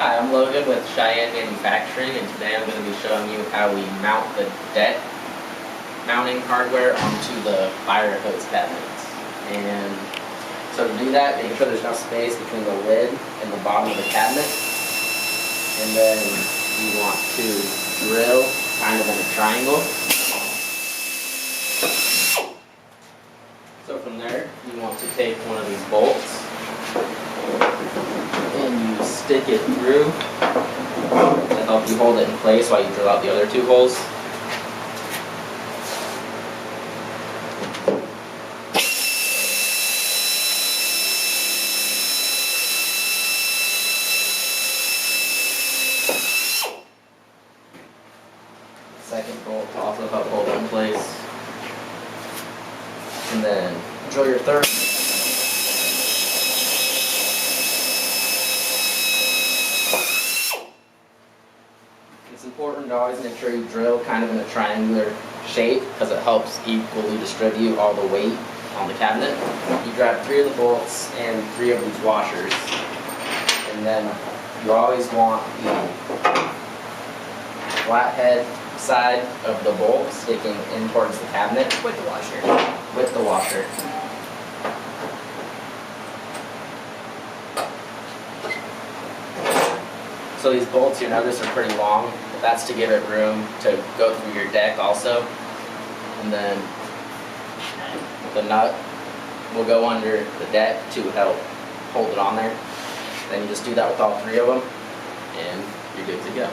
Hi, I'm Logan with Cheyenne Manufacturing, and today I'm going to be showing you how we mount the deck mounting hardware onto the fire hose cabinets. And so to do that, making sure there's enough space between the lid and the bottom of the cabinet. And then you want to drill kind of in a triangle. So from there, you want to take one of these bolts and you stick it through to help you hold it in place while you drill out the other two holes. Second bolt to also help hold it in place. And then drill your third. It's important to always make sure you drill kind of in a triangular shape because it helps equally distribute all the weight on the cabinet. You grab 3 of the bolts and 3 of these washers, and then you always want the flathead side of the bolt sticking in towards the cabinet. With the washer. With the washer. So these bolts, you notice, are pretty long. That's to give it room to go through your deck also. And then the nut will go under the deck to help hold it on there. Then you just do that with all 3 of them, and you're good to go.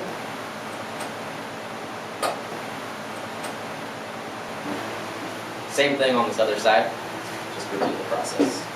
Same thing on this other side, just repeat the process.